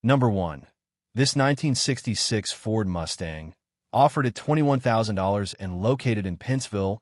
Number 1. This 1966 Ford Mustang, offered at $21,000 and located in Pennsville,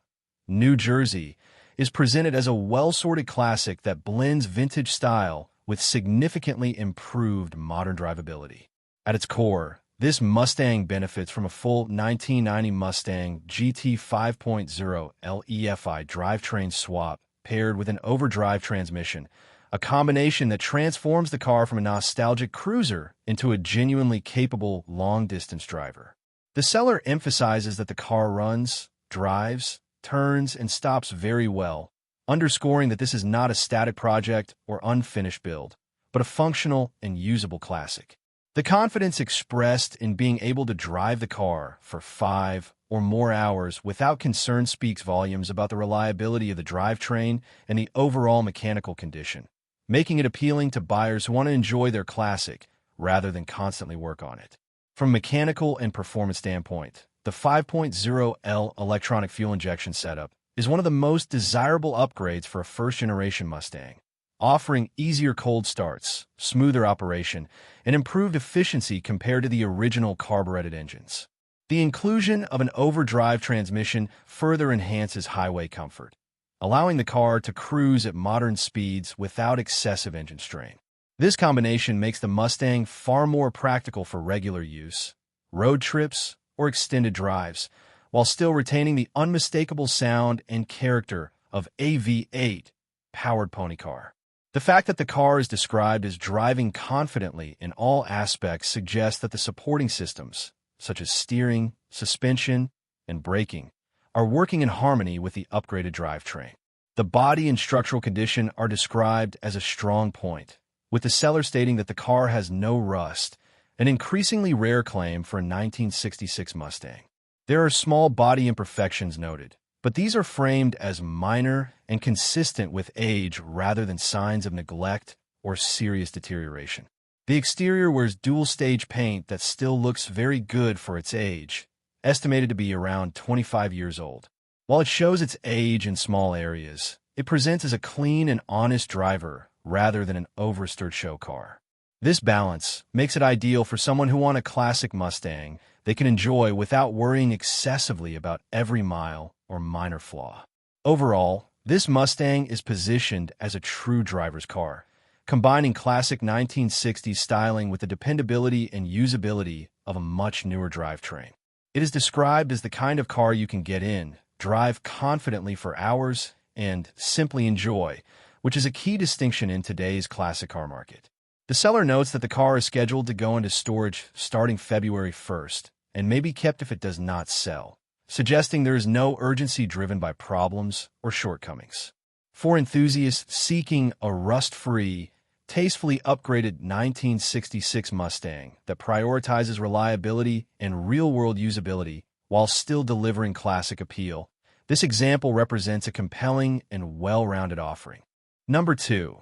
New Jersey, is presented as a well-sorted classic that blends vintage style with significantly improved modern drivability. At its core, this Mustang benefits from a full 1990 Mustang GT 5.0 LEFI drivetrain swap paired with an overdrive transmission, a combination that transforms the car from a nostalgic cruiser into a genuinely capable long-distance driver. The seller emphasizes that the car runs, drives, turns, and stops very well, underscoring that this is not a static project or unfinished build, but a functional and usable classic. The confidence expressed in being able to drive the car for 5 or more hours without concern speaks volumes about the reliability of the drivetrain and the overall mechanical condition, making it appealing to buyers who want to enjoy their classic rather than constantly work on it. From a mechanical and performance standpoint, the 5.0L electronic fuel injection setup is one of the most desirable upgrades for a first-generation Mustang, offering easier cold starts, smoother operation, and improved efficiency compared to the original carbureted engines. The inclusion of an overdrive transmission further enhances highway comfort, allowing the car to cruise at modern speeds without excessive engine strain. This combination makes the Mustang far more practical for regular use, road trips, or extended drives, while still retaining the unmistakable sound and character of a V8 powered pony car. The fact that the car is described as driving confidently in all aspects suggests that the supporting systems, such as steering, suspension, and braking, are working in harmony with the upgraded drivetrain. The body and structural condition are described as a strong point, with the seller stating that the car has no rust, an increasingly rare claim for a 1966 Mustang. There are small body imperfections noted, but these are framed as minor and consistent with age rather than signs of neglect or serious deterioration. The exterior wears dual-stage paint that still looks very good for its age, estimated to be around 25 years old. While it shows its age in small areas, it presents as a clean and honest driver rather than an overstirred show car. This balance makes it ideal for someone who wants a classic Mustang they can enjoy without worrying excessively about every mile or minor flaw. Overall, this Mustang is positioned as a true driver's car, combining classic 1960s styling with the dependability and usability of a much newer drivetrain. It is described as the kind of car you can get in, drive confidently for hours, and simply enjoy, which is a key distinction in today's classic car market. The seller notes that the car is scheduled to go into storage starting February 1st and may be kept if it does not sell, suggesting there is no urgency driven by problems or shortcomings. For enthusiasts seeking a rust-free, tastefully upgraded 1966 Mustang that prioritizes reliability and real-world usability while still delivering classic appeal, this example represents a compelling and well-rounded offering. Number 2.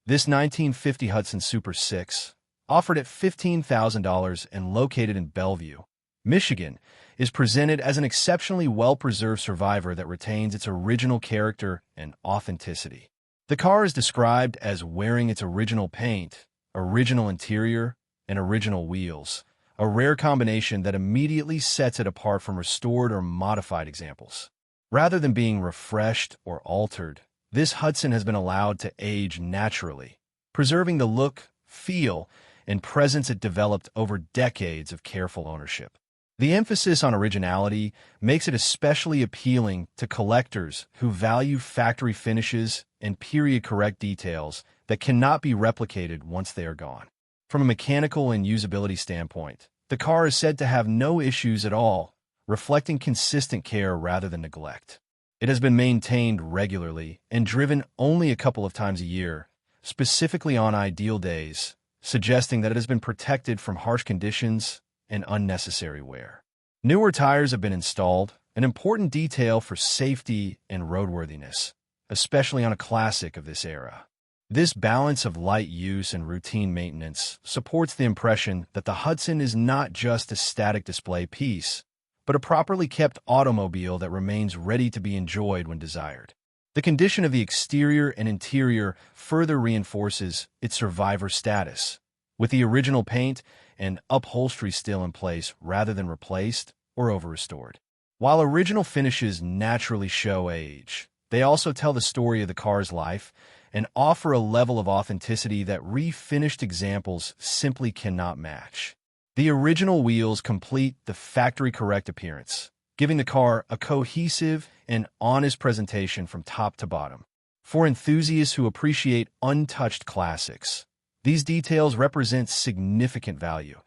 This 1950 Hudson Super 6, offered at $15,000 and located in Bellevue, Michigan, is presented as an exceptionally well-preserved survivor that retains its original character and authenticity. The car is described as wearing its original paint, original interior, and original wheels, a rare combination that immediately sets it apart from restored or modified examples. Rather than being refreshed or altered, this Hudson has been allowed to age naturally, preserving the look, feel, and presence it developed over decades of careful ownership. The emphasis on originality makes it especially appealing to collectors who value factory finishes and period-correct details that cannot be replicated once they are gone. From a mechanical and usability standpoint, the car is said to have no issues at all, reflecting consistent care rather than neglect. It has been maintained regularly and driven only a couple of times a year, specifically on ideal days, suggesting that it has been protected from harsh conditions and unnecessary wear. Newer tires have been installed, an important detail for safety and roadworthiness, especially on a classic of this era. This balance of light use and routine maintenance supports the impression that the Hudson is not just a static display piece, but a properly kept automobile that remains ready to be enjoyed when desired. The condition of the exterior and interior further reinforces its survivor status, with the original paint and upholstery still in place rather than replaced or over-restored. While original finishes naturally show age, they also tell the story of the car's life and offer a level of authenticity that refinished examples simply cannot match. The original wheels complete the factory-correct appearance, giving the car a cohesive and honest presentation from top to bottom. For enthusiasts who appreciate untouched classics, these details represent significant value,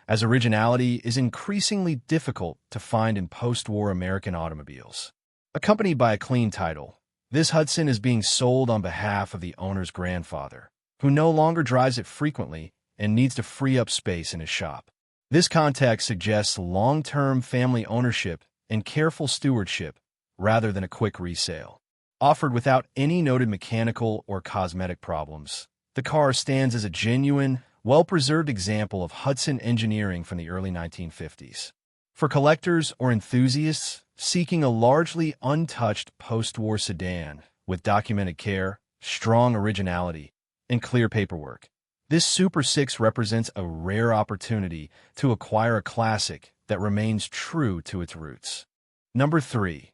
as originality is increasingly difficult to find in post-war American automobiles. Accompanied by a clean title, this Hudson is being sold on behalf of the owner's grandfather, who no longer drives it frequently and needs to free up space in his shop. This context suggests long-term family ownership and careful stewardship rather than a quick resale. Offered without any noted mechanical or cosmetic problems, the car stands as a genuine, well-preserved example of Hudson engineering from the early 1950s. For collectors or enthusiasts seeking a largely untouched post-war sedan with documented care, strong originality, and clear paperwork, this Super 6 represents a rare opportunity to acquire a classic that remains true to its roots. Number 3.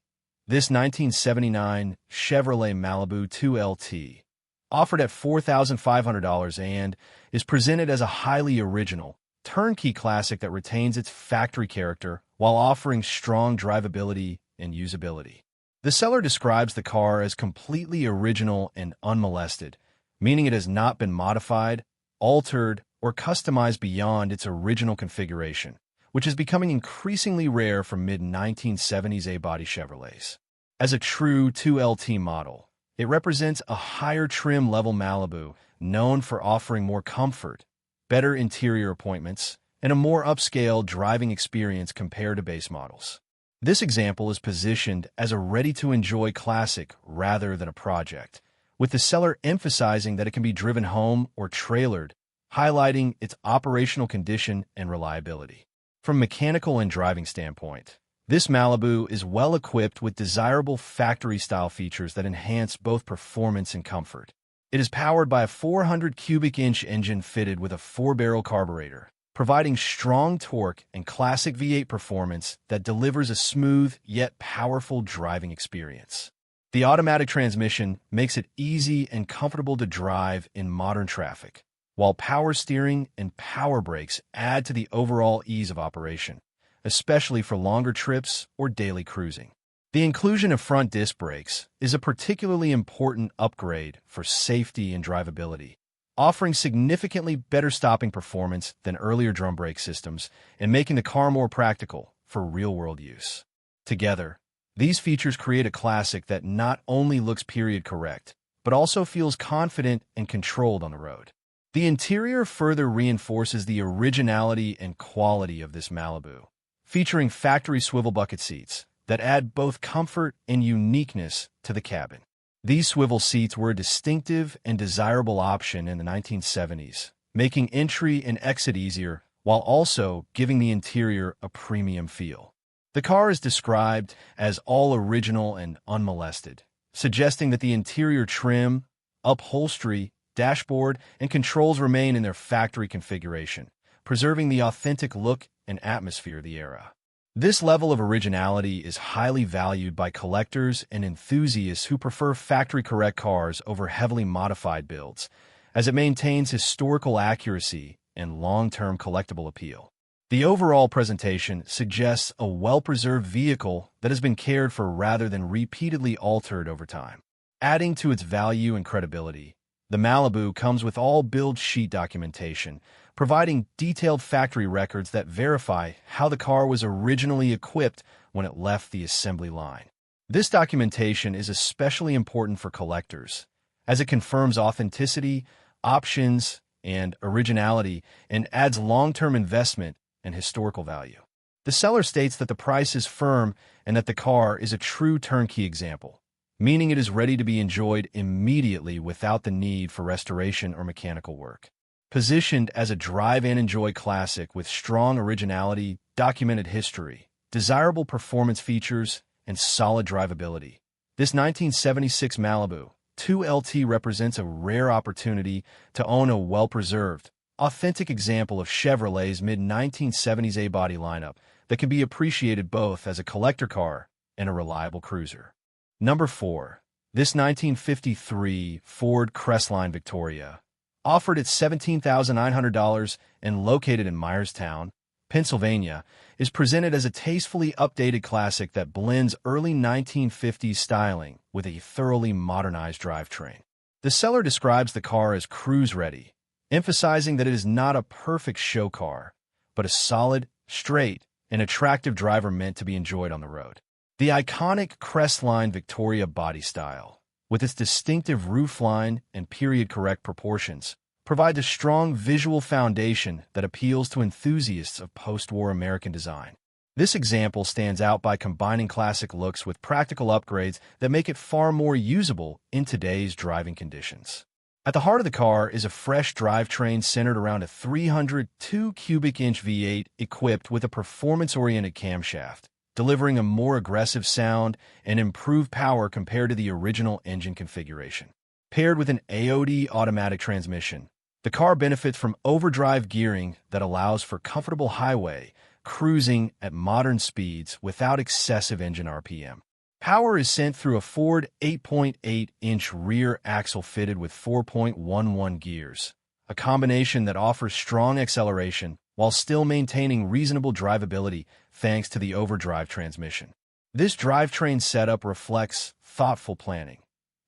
This 1979 Chevrolet Malibu 2LT, offered at $4,500 and is presented as a highly original, turnkey classic that retains its factory character while offering strong drivability and usability. The seller describes the car as completely original and unmolested, meaning it has not been modified, altered, or customized beyond its original configuration, which is becoming increasingly rare for mid-1970s A-body Chevrolets. As a true 2LT model, it represents a higher trim level Malibu known for offering more comfort, better interior appointments, and a more upscale driving experience compared to base models. This example is positioned as a ready-to-enjoy classic rather than a project, with the seller emphasizing that it can be driven home or trailered, highlighting its operational condition and reliability. From a mechanical and driving standpoint, this Malibu is well equipped with desirable factory-style features that enhance both performance and comfort. It is powered by a 400 cubic inch engine fitted with a 4-barrel carburetor, providing strong torque and classic V8 performance that delivers a smooth yet powerful driving experience. The automatic transmission makes it easy and comfortable to drive in modern traffic, while power steering and power brakes add to the overall ease of operation, especially for longer trips or daily cruising. The inclusion of front disc brakes is a particularly important upgrade for safety and drivability, offering significantly better stopping performance than earlier drum brake systems and making the car more practical for real-world use. Together, these features create a classic that not only looks period correct, but also feels confident and controlled on the road. The interior further reinforces the originality and quality of this Malibu, featuring factory swivel bucket seats that add both comfort and uniqueness to the cabin. These swivel seats were a distinctive and desirable option in the 1970s, making entry and exit easier while also giving the interior a premium feel. The car is described as all original and unmolested, suggesting that the interior trim, upholstery, dashboard, and controls remain in their factory configuration, preserving the authentic look and atmosphere of the era. This level of originality is highly valued by collectors and enthusiasts who prefer factory-correct cars over heavily modified builds, as it maintains historical accuracy and long-term collectible appeal. The overall presentation suggests a well-preserved vehicle that has been cared for rather than repeatedly altered over time. Adding to its value and credibility, the Malibu comes with all build sheet documentation, providing detailed factory records that verify how the car was originally equipped when it left the assembly line. This documentation is especially important for collectors, as it confirms authenticity, options, and originality, and adds long-term investment and historical value. The seller states that the price is firm and that the car is a true turnkey example, meaning it is ready to be enjoyed immediately without the need for restoration or mechanical work. Positioned as a drive-and-enjoy classic with strong originality, documented history, desirable performance features, and solid drivability, this 1976 Malibu 2LT represents a rare opportunity to own a well-preserved, authentic example of Chevrolet's mid-1970s A-body lineup that can be appreciated both as a collector car and a reliable cruiser. Number 4. This 1953 Ford Crestline Victoria, offered at $17,900 and located in Myerstown, Pennsylvania, is presented as a tastefully updated classic that blends early 1950s styling with a thoroughly modernized drivetrain. The seller describes the car as cruise-ready, emphasizing that it is not a perfect show car, but a solid, straight, and attractive driver meant to be enjoyed on the road. The iconic Crestline Victoria body style, with its distinctive roofline and period-correct proportions, provides a strong visual foundation that appeals to enthusiasts of post-war American design. This example stands out by combining classic looks with practical upgrades that make it far more usable in today's driving conditions. At the heart of the car is a fresh drivetrain centered around a 302 cubic inch V8 equipped with a performance-oriented camshaft, delivering a more aggressive sound and improved power compared to the original engine configuration. Paired with an AOD automatic transmission, the car benefits from overdrive gearing that allows for comfortable highway cruising at modern speeds without excessive engine RPM. Power is sent through a Ford 8.8-inch rear axle fitted with 4.11 gears, a combination that offers strong acceleration while still maintaining reasonable drivability thanks to the overdrive transmission. This drivetrain setup reflects thoughtful planning,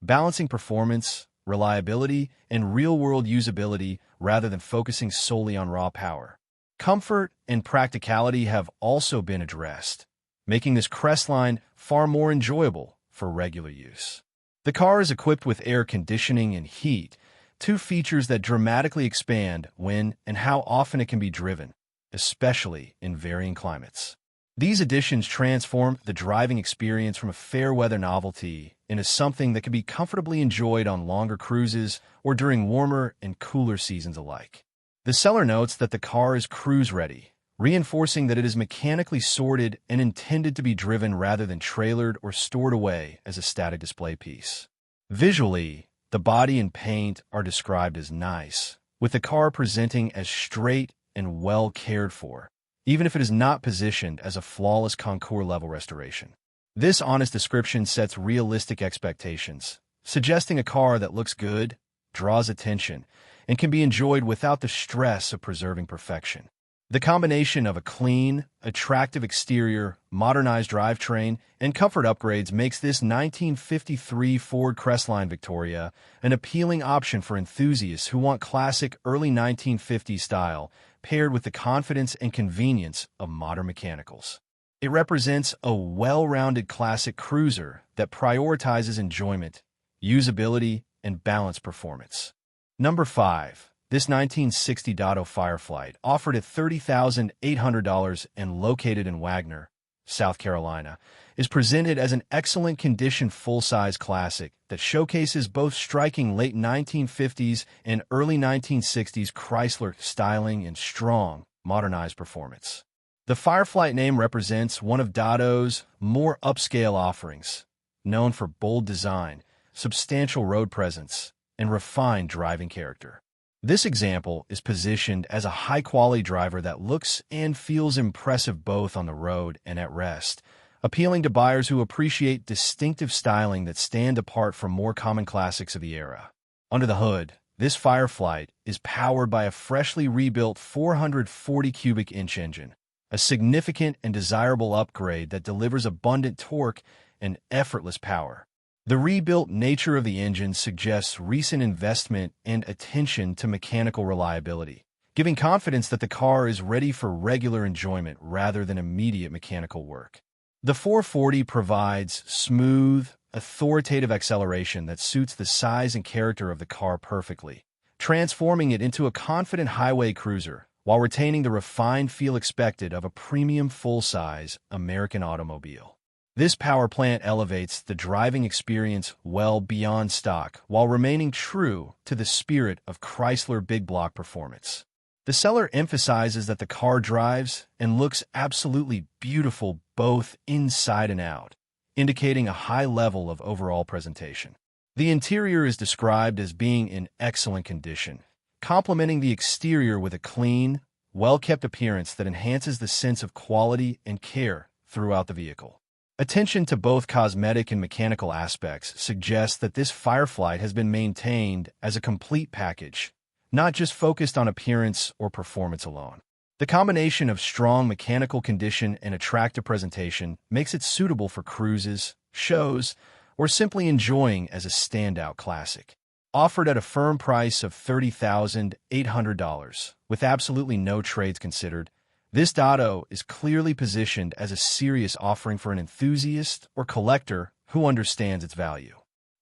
balancing performance, reliability, and real-world usability rather than focusing solely on raw power. Comfort and practicality have also been addressed, making this Crestline far more enjoyable for regular use. The car is equipped with air conditioning and heat, two features that dramatically expand when and how often it can be driven, especially in varying climates. These additions transform the driving experience from a fair-weather novelty into something that can be comfortably enjoyed on longer cruises or during warmer and cooler seasons alike. The seller notes that the car is cruise-ready, reinforcing that it is mechanically sorted and intended to be driven rather than trailered or stored away as a static display piece. Visually, the body and paint are described as nice, with the car presenting as straight and well cared for, even if it is not positioned as a flawless concours-level restoration. This honest description sets realistic expectations, suggesting a car that looks good, draws attention, and can be enjoyed without the stress of preserving perfection. The combination of a clean, attractive exterior, modernized drivetrain, and comfort upgrades makes this 1953 Ford Crestline Victoria an appealing option for enthusiasts who want classic early 1950s style paired with the confidence and convenience of modern mechanicals. It represents a well-rounded classic cruiser that prioritizes enjoyment, usability, and balanced performance. Number 5. This 1960 Dodge Firefly, offered at $30,800 and located in Wagner, South Carolina, is presented as an excellent condition full-size classic that showcases both striking late 1950s and early 1960s Chrysler styling and strong, modernized performance. The Firefly name represents one of Dodge's more upscale offerings, known for bold design, substantial road presence, and refined driving character. This example is positioned as a high-quality driver that looks and feels impressive both on the road and at rest, appealing to buyers who appreciate distinctive styling that stand apart from more common classics of the era. Under the hood, this Firefly is powered by a freshly rebuilt 440 cubic inch engine, a significant and desirable upgrade that delivers abundant torque and effortless power. The rebuilt nature of the engine suggests recent investment and attention to mechanical reliability, giving confidence that the car is ready for regular enjoyment rather than immediate mechanical work. The 440 provides smooth, authoritative acceleration that suits the size and character of the car perfectly, transforming it into a confident highway cruiser while retaining the refined feel expected of a premium full-size American automobile. This power plant elevates the driving experience well beyond stock while remaining true to the spirit of Chrysler big block performance. The seller emphasizes that the car drives and looks absolutely beautiful both inside and out, indicating a high level of overall presentation. The interior is described as being in excellent condition, complementing the exterior with a clean, well-kept appearance that enhances the sense of quality and care throughout the vehicle. Attention to both cosmetic and mechanical aspects suggests that this Firefly has been maintained as a complete package, not just focused on appearance or performance alone. The combination of strong mechanical condition and attractive presentation makes it suitable for cruises, shows, or simply enjoying as a standout classic. Offered at a firm price of $30,800, with absolutely no trades considered, this Dotto is clearly positioned as a serious offering for an enthusiast or collector who understands its value.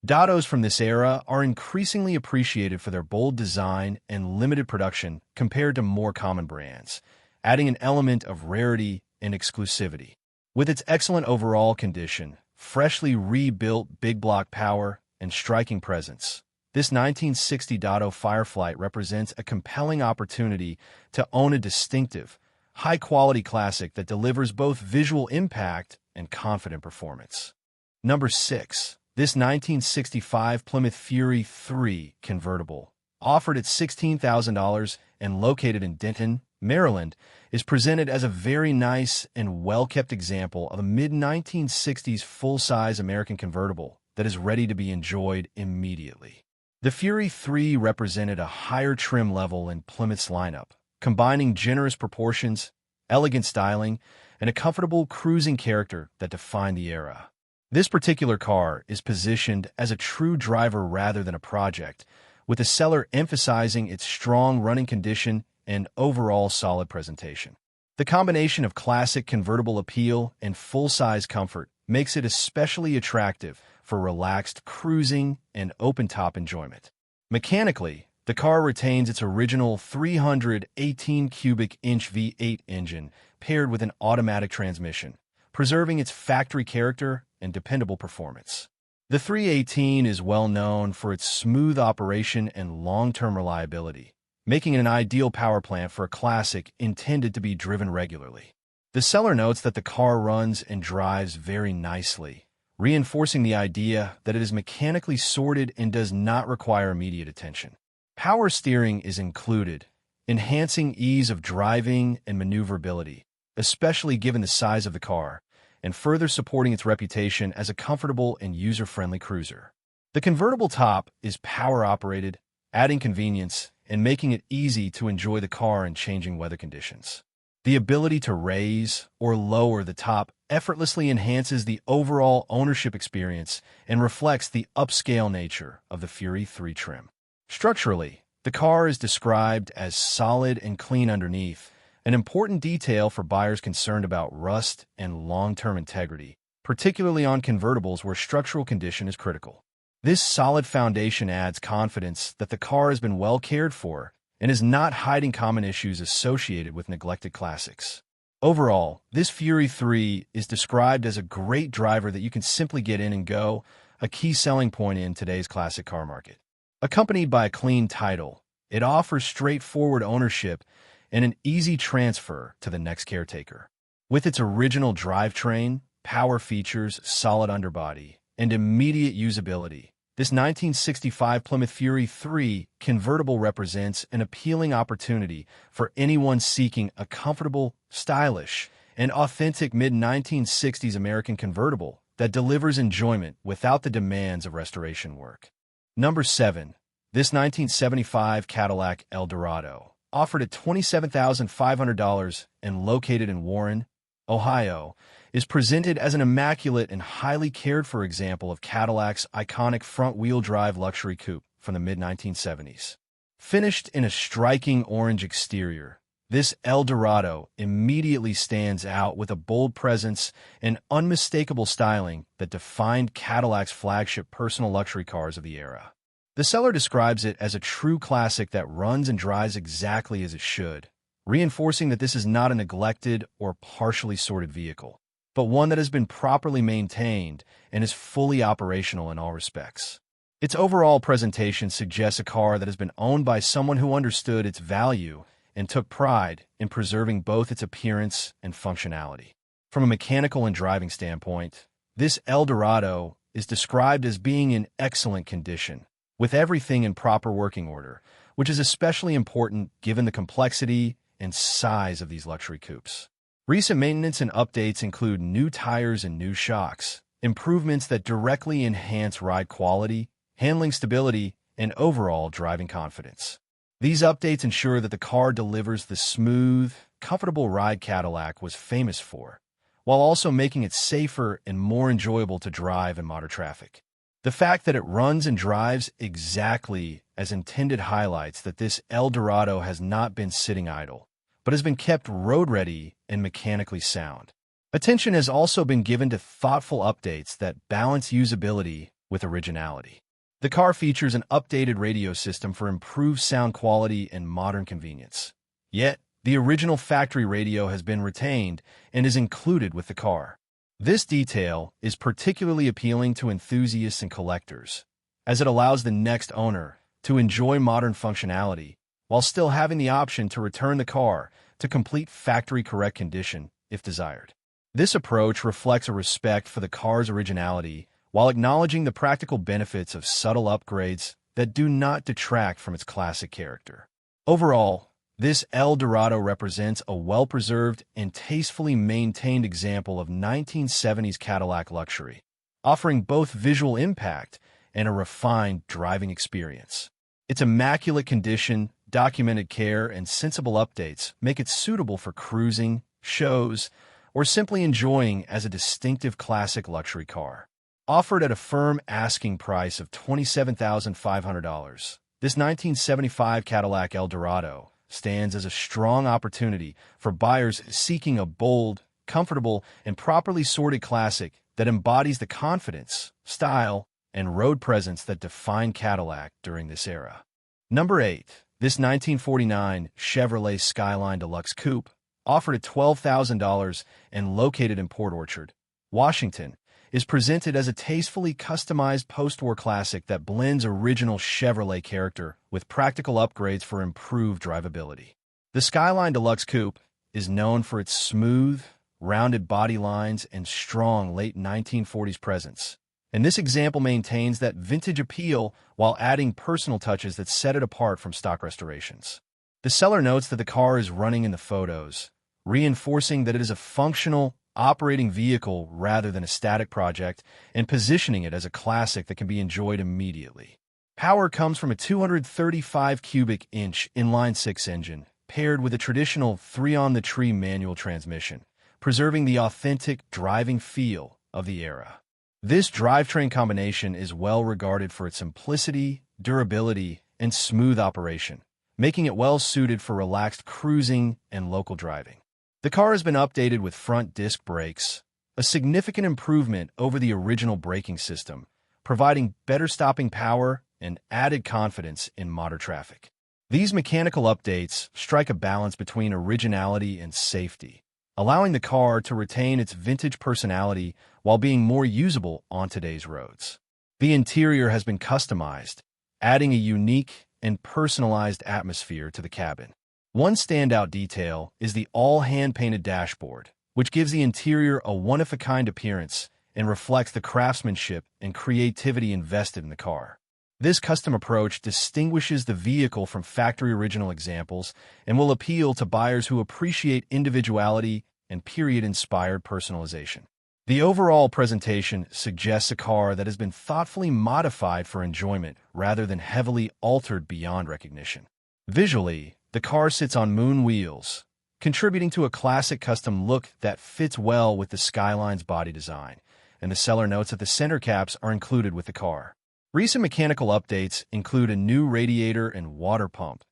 Dottos from this era are increasingly appreciated for their bold design and limited production compared to more common brands, adding an element of rarity and exclusivity. With its excellent overall condition, freshly rebuilt big block power, and striking presence, this 1960 Dotto Firefly represents a compelling opportunity to own a distinctive, high-quality classic that delivers both visual impact and confident performance. Number 6. This 1965 Plymouth Fury 3 convertible, offered at $16,000 and located in Denton, Maryland, is presented as a very nice and well-kept example of a mid-1960s full-size American convertible that is ready to be enjoyed immediately. The Fury 3 represented a higher trim level in Plymouth's lineup, combining generous proportions, elegant styling, and a comfortable cruising character that defined the era. This particular car is positioned as a true driver rather than a project, with the seller emphasizing its strong running condition and overall solid presentation. The combination of classic convertible appeal and full-size comfort makes it especially attractive for relaxed cruising and open-top enjoyment. Mechanically, the car retains its original 318 cubic inch V8 engine paired with an automatic transmission, preserving its factory character and dependable performance. The 318 is well known for its smooth operation and long-term reliability, making it an ideal power plant for a classic intended to be driven regularly. The seller notes that the car runs and drives very nicely, reinforcing the idea that it is mechanically sorted and does not require immediate attention. Power steering is included, enhancing ease of driving and maneuverability, especially given the size of the car, and further supporting its reputation as a comfortable and user-friendly cruiser. The convertible top is power-operated, adding convenience and making it easy to enjoy the car in changing weather conditions. The ability to raise or lower the top effortlessly enhances the overall ownership experience and reflects the upscale nature of the Fury 3 trim. Structurally, the car is described as solid and clean underneath, an important detail for buyers concerned about rust and long-term integrity, particularly on convertibles where structural condition is critical. This solid foundation adds confidence that the car has been well cared for and is not hiding common issues associated with neglected classics. Overall, this Fury 3 is described as a great driver that you can simply get in and go, a key selling point in today's classic car market. Accompanied by a clean title, it offers straightforward ownership and an easy transfer to the next caretaker. With its original drivetrain, power features, solid underbody, and immediate usability, this 1965 Plymouth Fury 3 convertible represents an appealing opportunity for anyone seeking a comfortable, stylish, and authentic mid-1960s American convertible that delivers enjoyment without the demands of restoration work. Number 7. This 1975 Cadillac Eldorado, offered at $27,500 and located in Warren, Ohio, is presented as an immaculate and highly cared-for example of Cadillac's iconic front-wheel drive luxury coupe from the mid-1970s. Finished in a striking orange exterior, this Eldorado immediately stands out with a bold presence and unmistakable styling that defined Cadillac's flagship personal luxury cars of the era. The seller describes it as a true classic that runs and drives exactly as it should, reinforcing that this is not a neglected or partially sorted vehicle, but one that has been properly maintained and is fully operational in all respects. Its overall presentation suggests a car that has been owned by someone who understood its value and took pride in preserving both its appearance and functionality. From a mechanical and driving standpoint, this Eldorado is described as being in excellent condition, with everything in proper working order, which is especially important given the complexity and size of these luxury coupes. Recent maintenance and updates include new tires and new shocks, improvements that directly enhance ride quality, handling stability, and overall driving confidence. These updates ensure that the car delivers the smooth, comfortable ride Cadillac was famous for, while also making it safer and more enjoyable to drive in modern traffic. The fact that it runs and drives exactly as intended highlights that this El Dorado has not been sitting idle, but has been kept road-ready and mechanically sound. Attention has also been given to thoughtful updates that balance usability with originality. The car features an updated radio system for improved sound quality and modern convenience. Yet, the original factory radio has been retained and is included with the car. This detail is particularly appealing to enthusiasts and collectors, as it allows the next owner to enjoy modern functionality while still having the option to return the car to complete factory-correct condition if desired. This approach reflects a respect for the car's originality while acknowledging the practical benefits of subtle upgrades that do not detract from its classic character. Overall, this El Dorado represents a well-preserved and tastefully maintained example of 1970s Cadillac luxury, offering both visual impact and a refined driving experience. Its immaculate condition, documented care, and sensible updates make it suitable for cruising, shows, or simply enjoying as a distinctive classic luxury car. Offered at a firm asking price of $27,500, this 1975 Cadillac El Dorado stands as a strong opportunity for buyers seeking a bold, comfortable, and properly sorted classic that embodies the confidence, style, and road presence that defined Cadillac during this era. Number 8. This 1949 Chevrolet Skyline Deluxe Coupe, offered at $12,000 and located in Port Orchard, Washington, is presented as a tastefully customized post-war classic that blends original Chevrolet character with practical upgrades for improved drivability. The Skyline Deluxe Coupe is known for its smooth, rounded body lines and strong late 1940s presence, and this example maintains that vintage appeal while adding personal touches that set it apart from stock restorations. The seller notes that the car is running in the photos, reinforcing that it is a functional, operating vehicle rather than a static project, and positioning it as a classic that can be enjoyed immediately. Power comes from a 235 cubic inch inline-six engine, paired with a traditional 3-on-the-tree manual transmission, preserving the authentic driving feel of the era. This drivetrain combination is well regarded for its simplicity, durability, and smooth operation, making it well suited for relaxed cruising and local driving. The car has been updated with front disc brakes, a significant improvement over the original braking system, providing better stopping power and added confidence in modern traffic. These mechanical updates strike a balance between originality and safety, allowing the car to retain its vintage personality while being more usable on today's roads. The interior has been customized, adding a unique and personalized atmosphere to the cabin. One standout detail is the all-hand-painted dashboard, which gives the interior a one-of-a-kind appearance and reflects the craftsmanship and creativity invested in the car. This custom approach distinguishes the vehicle from factory-original examples and will appeal to buyers who appreciate individuality and period-inspired personalization. The overall presentation suggests a car that has been thoughtfully modified for enjoyment rather than heavily altered beyond recognition. Visually, the car sits on moon wheels, contributing to a classic custom look that fits well with the Skyline's body design, and the seller notes that the center caps are included with the car. Recent mechanical updates include a new radiator and water pump,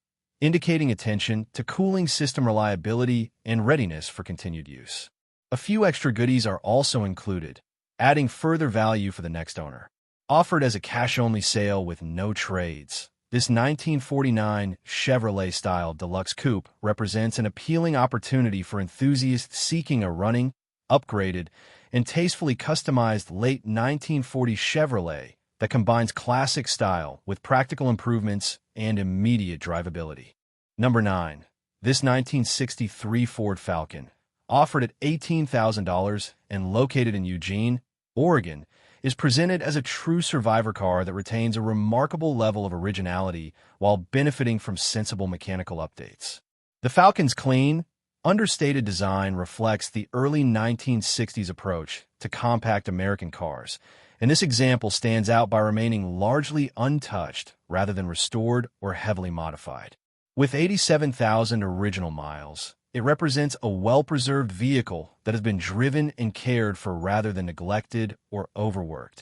indicating attention to cooling system reliability and readiness for continued use. A few extra goodies are also included, adding further value for the next owner. Offered as a cash-only sale with no trades, this 1949 Chevrolet-style Deluxe Coupe represents an appealing opportunity for enthusiasts seeking a running, upgraded, and tastefully customized late 1940s Chevrolet that combines classic style with practical improvements and immediate drivability. Number 9. This 1963 Ford Falcon, offered at $18,000 and located in Eugene, Oregon, is presented as a true survivor car that retains a remarkable level of originality while benefiting from sensible mechanical updates. The Falcon's clean, understated design reflects the early 1960s approach to compact American cars, and this example stands out by remaining largely untouched rather than restored or heavily modified. With 87,000 original miles, it represents a well-preserved vehicle that has been driven and cared for rather than neglected or overworked,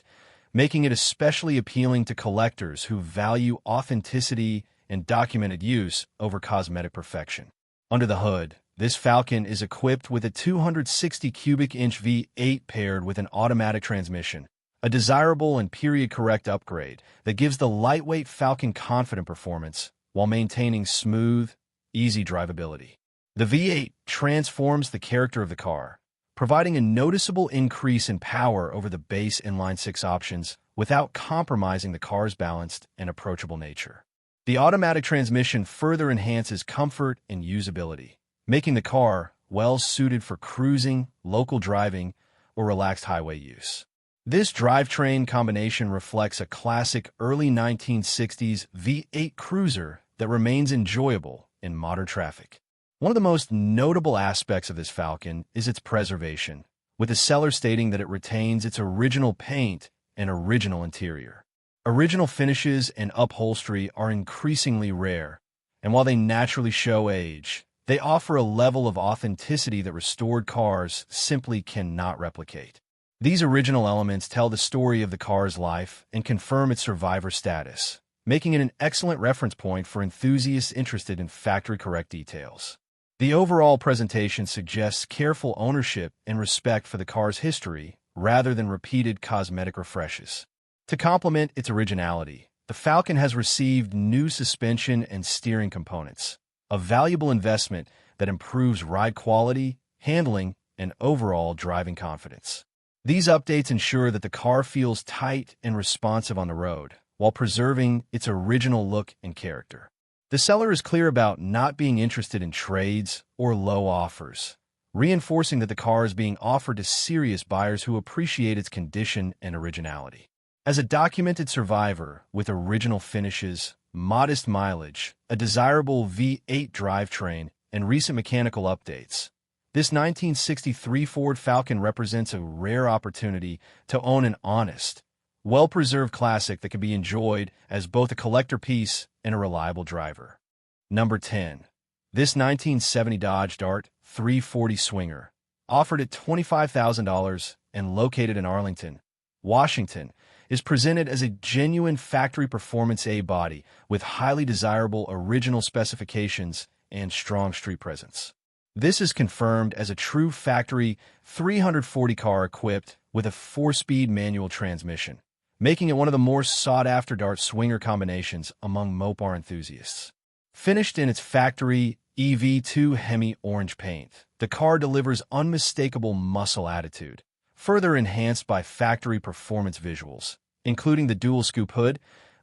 making it especially appealing to collectors who value authenticity and documented use over cosmetic perfection. Under the hood, this Falcon is equipped with a 260 cubic inch V8 paired with an automatic transmission, a desirable and period-correct upgrade that gives the lightweight Falcon confident performance while maintaining smooth, easy drivability. The V8 transforms the character of the car, providing a noticeable increase in power over the base inline-six options without compromising the car's balanced and approachable nature. The automatic transmission further enhances comfort and usability, making the car well-suited for cruising, local driving, or relaxed highway use. This drivetrain combination reflects a classic early 1960s V8 cruiser that remains enjoyable in modern traffic. One of the most notable aspects of this Falcon is its preservation, with the seller stating that it retains its original paint and original interior. Original finishes and upholstery are increasingly rare, and while they naturally show age, they offer a level of authenticity that restored cars simply cannot replicate. These original elements tell the story of the car's life and confirm its survivor status, making it an excellent reference point for enthusiasts interested in factory-correct details. The overall presentation suggests careful ownership and respect for the car's history rather than repeated cosmetic refreshes. To complement its originality, the Falcon has received new suspension and steering components, a valuable investment that improves ride quality, handling, and overall driving confidence. These updates ensure that the car feels tight and responsive on the road, while preserving its original look and character. The seller is clear about not being interested in trades or low offers, reinforcing that the car is being offered to serious buyers who appreciate its condition and originality. As a documented survivor with original finishes, modest mileage, a desirable V8 drivetrain, and recent mechanical updates, this 1963 Ford Falcon represents a rare opportunity to own an honest, well-preserved classic that can be enjoyed as both a collector piece and a reliable driver. Number 10. This 1970 Dodge Dart 340 Swinger, offered at $25,000 and located in Arlington, Washington, is presented as a genuine factory performance A-body with highly desirable original specifications and strong street presence. This is confirmed as a true factory 340 car equipped with a 4-speed manual transmission, making it one of the more sought-after Dart Swinger combinations among Mopar enthusiasts. Finished in its factory EV2 Hemi orange paint, the car delivers unmistakable muscle attitude, further enhanced by factory performance visuals, including the dual scoop hood,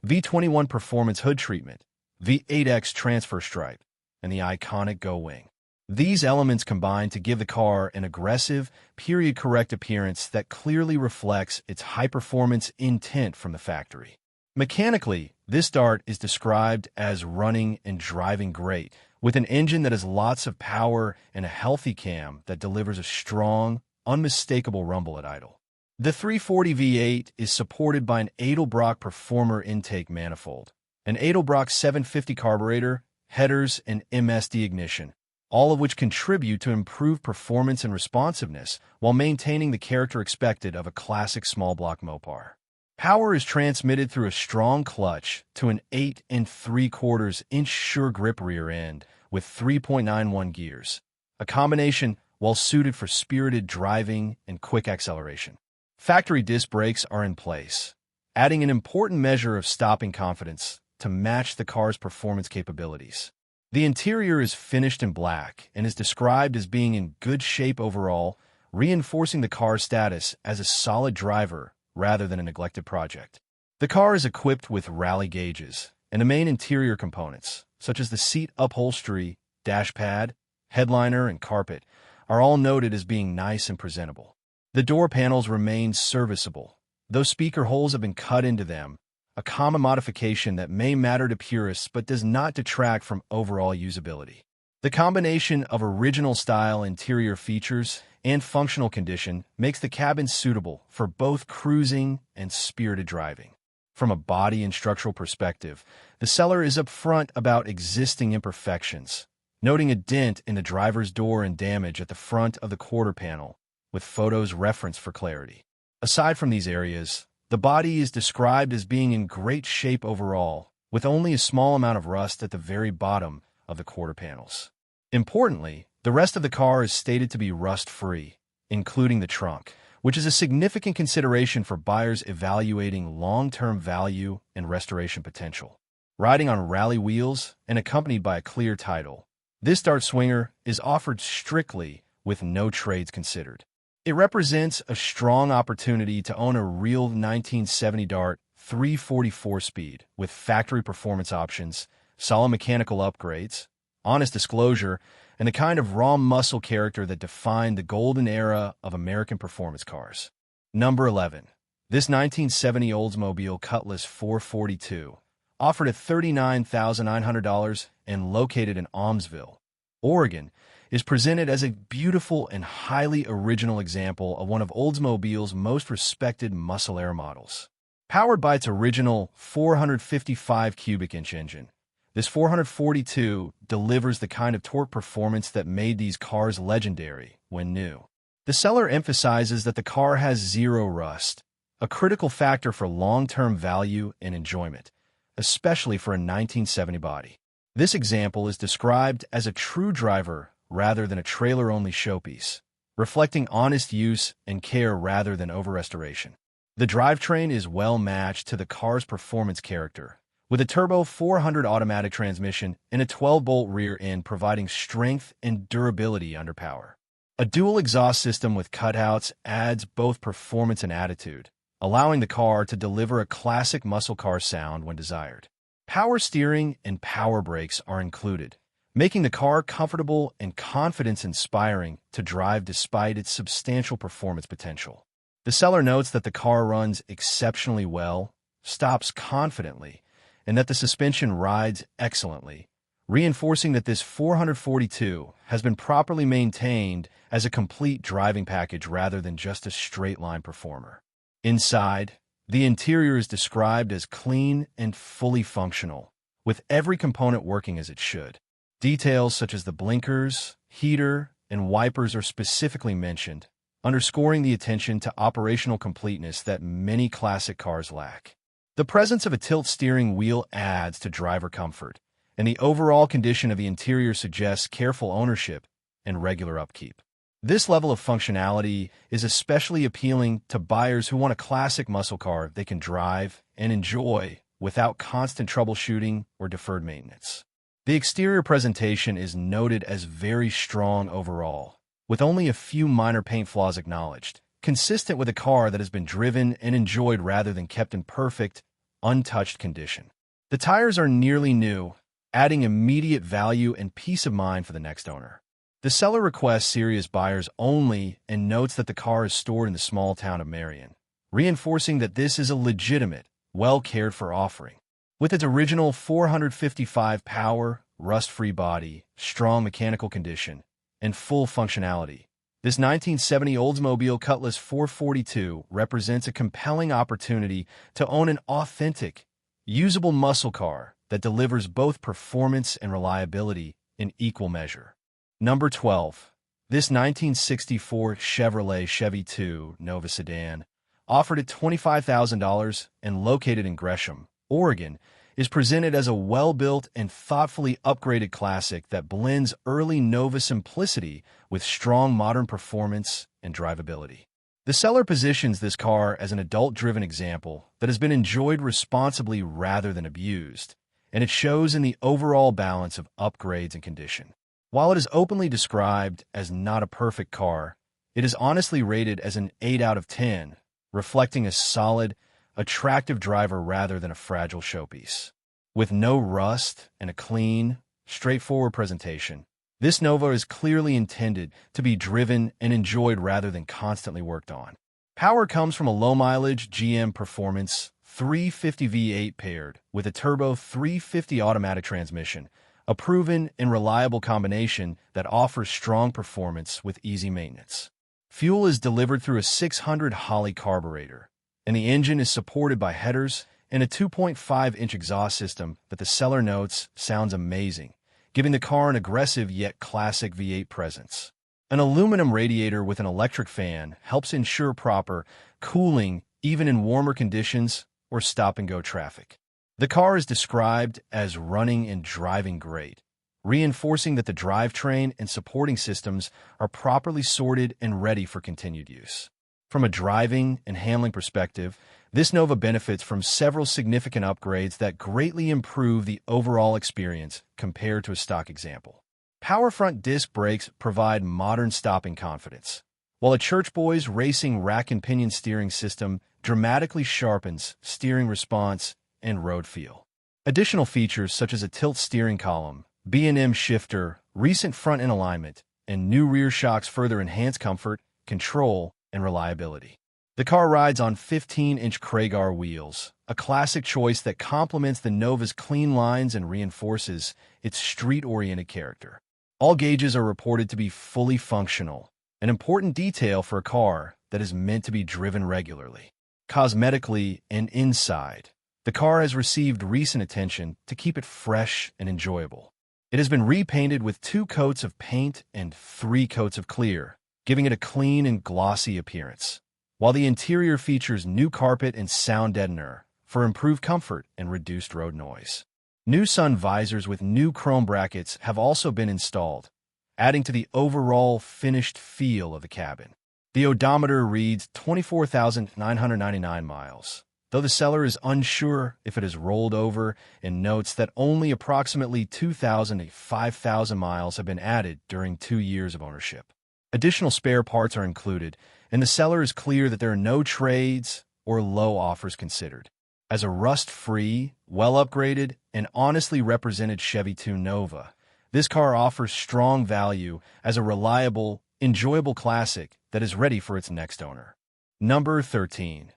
V21 performance hood treatment, V8X transfer stripe, and the iconic Go Wing. These elements combine to give the car an aggressive, period-correct appearance that clearly reflects its high-performance intent from the factory. Mechanically, this Dart is described as running and driving great, with an engine that has lots of power and a healthy cam that delivers a strong, unmistakable rumble at idle. The 340 V8 is supported by an Edelbrock Performer intake manifold, an Edelbrock 750 carburetor, headers, and MSD ignition, all of which contribute to improved performance and responsiveness while maintaining the character expected of a classic small-block Mopar. Power is transmitted through a strong clutch to an 8 3/4-inch sure grip rear end with 3.91 gears, a combination well-suited for spirited driving and quick acceleration. Factory disc brakes are in place, adding an important measure of stopping confidence to match the car's performance capabilities. The interior is finished in black and is described as being in good shape overall, reinforcing the car's status as a solid driver rather than a neglected project. The car is equipped with rally gauges and the main interior components, such as the seat upholstery, dash pad, headliner, and carpet, are all noted as being nice and presentable. The door panels remain serviceable, Those speaker holes have been cut into them, a common modification that may matter to purists but does not detract from overall usability. The combination of original style interior features and functional condition makes the cabin suitable for both cruising and spirited driving. From a body and structural perspective, the seller is upfront about existing imperfections, noting a dent in the driver's door and damage at the front of the quarter panel, with photos referenced for clarity. Aside from these areas, the body is described as being in great shape overall, with only a small amount of rust at the very bottom of the quarter panels. Importantly, the rest of the car is stated to be rust-free, including the trunk, which is a significant consideration for buyers evaluating long-term value and restoration potential. Riding on rally wheels and accompanied by a clear title, this Dart Swinger is offered strictly with no trades considered. It represents a strong opportunity to own a real 1970 Dart 344 speed with factory performance options, solid mechanical upgrades, honest disclosure, and the kind of raw muscle character that defined the golden era of American performance cars. Number 11. This 1970 Oldsmobile Cutlass 442, offered at $39,900 and located in Almsville, Oregon, is presented as a beautiful and highly original example of one of Oldsmobile's most respected muscle air models. Powered by its original 455 cubic inch engine, this 442 delivers the kind of torque performance that made these cars legendary when new. The seller emphasizes that the car has zero rust, a critical factor for long-term value and enjoyment, especially for a 1970 body. This example is described as a true driver rather than a trailer-only showpiece, reflecting honest use and care rather than over-restoration. The drivetrain is well matched to the car's performance character, with a turbo 400 automatic transmission and a 12-bolt rear end providing strength and durability under power. A dual exhaust system with cutouts adds both performance and attitude, allowing the car to deliver a classic muscle car sound when desired. Power steering and power brakes are included, making the car comfortable and confidence-inspiring to drive despite its substantial performance potential. The seller notes that the car runs exceptionally well, stops confidently, and that the suspension rides excellently, reinforcing that this 442 has been properly maintained as a complete driving package rather than just a straight-line performer. Inside, the interior is described as clean and fully functional, with every component working as it should. Details such as the blinkers, heater, and wipers are specifically mentioned, underscoring the attention to operational completeness that many classic cars lack. The presence of a tilt steering wheel adds to driver comfort, and the overall condition of the interior suggests careful ownership and regular upkeep. This level of functionality is especially appealing to buyers who want a classic muscle car they can drive and enjoy without constant troubleshooting or deferred maintenance. The exterior presentation is noted as very strong overall, with only a few minor paint flaws acknowledged, consistent with a car that has been driven and enjoyed rather than kept in perfect, untouched condition. The tires are nearly new, adding immediate value and peace of mind for the next owner. The seller requests serious buyers only and notes that the car is stored in the small town of Marion, reinforcing that this is a legitimate, well-cared-for offering. With its original 455 power, rust-free body, strong mechanical condition, and full functionality, this 1970 Oldsmobile Cutlass 442 represents a compelling opportunity to own an authentic, usable muscle car that delivers both performance and reliability in equal measure. Number 12. This 1964 Chevrolet Chevy 2 Nova sedan, offered at $25,000 and located in Gresham, Oregon, is presented as a well-built and thoughtfully upgraded classic that blends early Nova simplicity with strong modern performance and drivability. The seller positions this car as an adult-driven example that has been enjoyed responsibly rather than abused, and it shows in the overall balance of upgrades and condition. While it is openly described as not a perfect car, it is honestly rated as an 8 out of 10, reflecting a solid, attractive driver rather than a fragile showpiece. With no rust and a clean, straightforward presentation, this Nova is clearly intended to be driven and enjoyed rather than constantly worked on. Power comes from a low-mileage GM Performance 350 V8 paired with a turbo 350 automatic transmission, a proven and reliable combination that offers strong performance with easy maintenance. Fuel is delivered through a 600 Holley carburetor, and the engine is supported by headers and a 2.5-inch exhaust system that the seller notes sounds amazing, giving the car an aggressive yet classic V8 presence. An aluminum radiator with an electric fan helps ensure proper cooling even in warmer conditions or stop-and-go traffic. The car is described as running and driving great, reinforcing that the drivetrain and supporting systems are properly sorted and ready for continued use. From a driving and handling perspective, this Nova benefits from several significant upgrades that greatly improve the overall experience compared to a stock example. Power front disc brakes provide modern stopping confidence, while a Church Boys racing rack and pinion steering system dramatically sharpens steering response and road feel. Additional features such as a tilt steering column, B&M shifter, recent front-end alignment, and new rear shocks further enhance comfort, control, and reliability. The car rides on 15-inch Craigar wheels, a classic choice that complements the Nova's clean lines and reinforces its street-oriented character. All gauges are reported to be fully functional, an important detail for a car that is meant to be driven regularly. Cosmetically and inside, the car has received recent attention to keep it fresh and enjoyable. It has been repainted with 2 coats of paint and 3 coats of clear, giving it a clean and glossy appearance, while the interior features new carpet and sound deadener for improved comfort and reduced road noise. New sun visors with new chrome brackets have also been installed, adding to the overall finished feel of the cabin. The odometer reads 24,999 miles, though the seller is unsure if it has rolled over and notes that only approximately 2,000 to 5,000 miles have been added during 2 years of ownership. Additional spare parts are included, and the seller is clear that there are no trades or low offers considered. As a rust-free, well-upgraded, and honestly represented Chevy 2 Nova, this car offers strong value as a reliable, enjoyable classic that is ready for its next owner. Number 13.